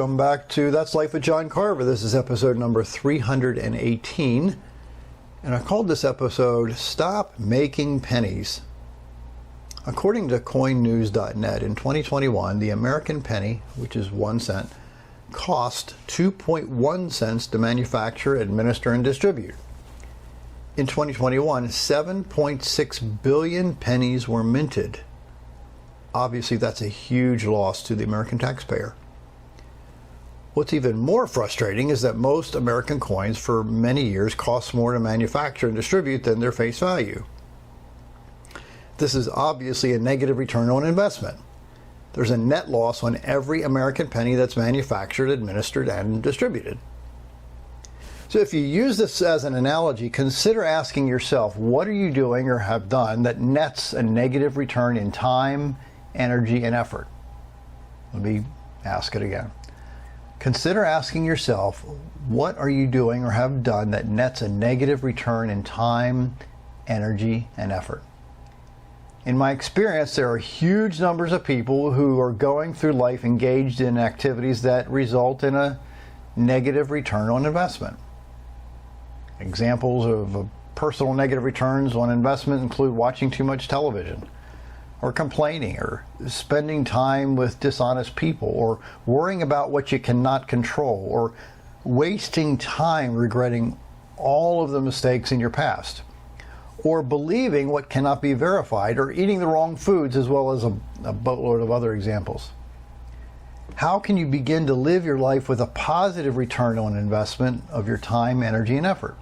Welcome back to That's Life with John Carver. This is episode number 318, and I called this episode Stop Making Pennies. According to coinnews.net, in 2021, the American penny, which is 1 cent, cost 2.1 cents to manufacture, administer, and distribute. In 2021, 7.6 billion pennies were minted. Obviously, that's a huge loss to the American taxpayer. What's even more frustrating is that most American coins for many years cost more to manufacture and distribute than their face value. This is obviously a negative return on investment. There's a net loss on every American penny that's manufactured, administered, and distributed. So if you use this as an analogy, consider asking yourself, what are you doing or have done that nets a negative return in time, energy, and effort? Let me ask it again. Consider asking yourself, what are you doing or have done that nets a negative return in time, energy, and effort? In my experience, there are huge numbers of people who are going through life engaged in activities that result in a negative return on investment. Examples of personal negative returns on investment include watching too much television, or complaining, or spending time with dishonest people, or worrying about what you cannot control, or wasting time regretting all of the mistakes in your past, or believing what cannot be verified, or eating the wrong foods, as well as a boatload of other examples. How can you begin to live your life with a positive return on investment of your time, energy, and effort?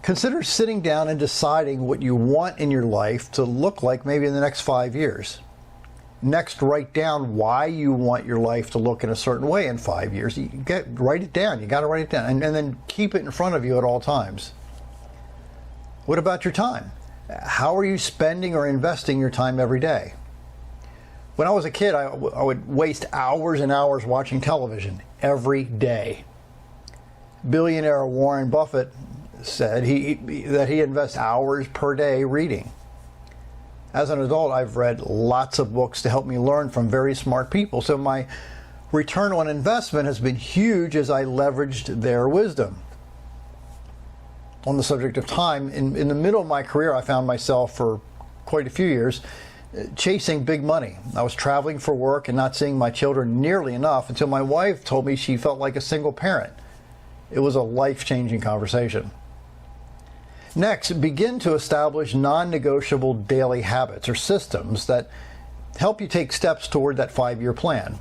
Consider sitting down and deciding what you want in your life to look like maybe in the next 5 years. Next, write down why you want your life to look in a certain way in 5 years. Write it down. You got to write it down. And then keep it in front of you at all times. What about your time? How are you spending or investing your time every day? When I was a kid, I would waste hours and hours watching television every day. Billionaire Warren Buffett said that he invests hours per day reading. As an adult, I've read lots of books to help me learn from very smart people, so my return on investment has been huge as I leveraged their wisdom. On the subject of time, in the middle of my career, I found myself for quite a few years chasing big money. I was traveling for work and not seeing my children nearly enough until my wife told me she felt like a single parent. It was a life-changing conversation. Next, begin to establish non-negotiable daily habits or systems that help you take steps toward that 5-year plan.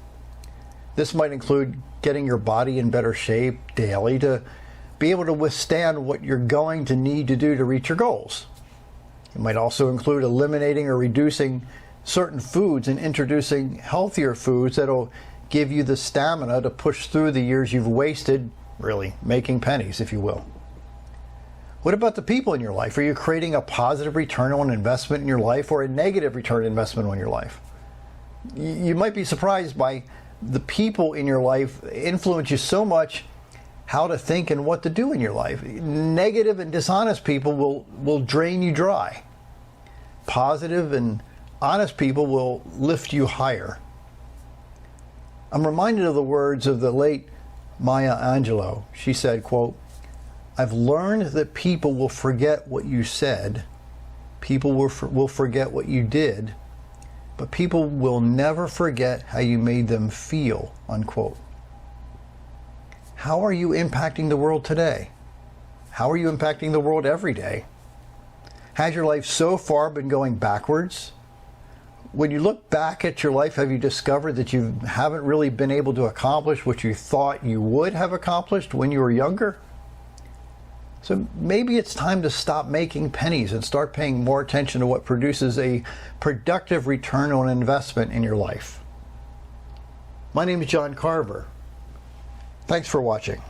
This might include getting your body in better shape daily to be able to withstand what you're going to need to do to reach your goals. It might also include eliminating or reducing certain foods and introducing healthier foods that'll give you the stamina to push through the years you've wasted, really making pennies, if you will. What about the people in your life? Are you creating a positive return on investment in your life or a negative return investment on your life? You might be surprised by the people in your life influence you so much how to think and what to do in your life. Negative and dishonest people will drain you dry. Positive and honest people will lift you higher. I'm reminded of the words of the late Maya Angelou. She said, quote, "I've learned that people will forget what you said, people will forget what you did, but people will never forget how you made them feel," unquote. How are you impacting the world today? How are you impacting the world every day? Has your life so far been going backwards? When you look back at your life, have you discovered that you haven't really been able to accomplish what you thought you would have accomplished when you were younger? So maybe it's time to stop making pennies and start paying more attention to what produces a productive return on investment in your life. My name is John Carver. Thanks for watching.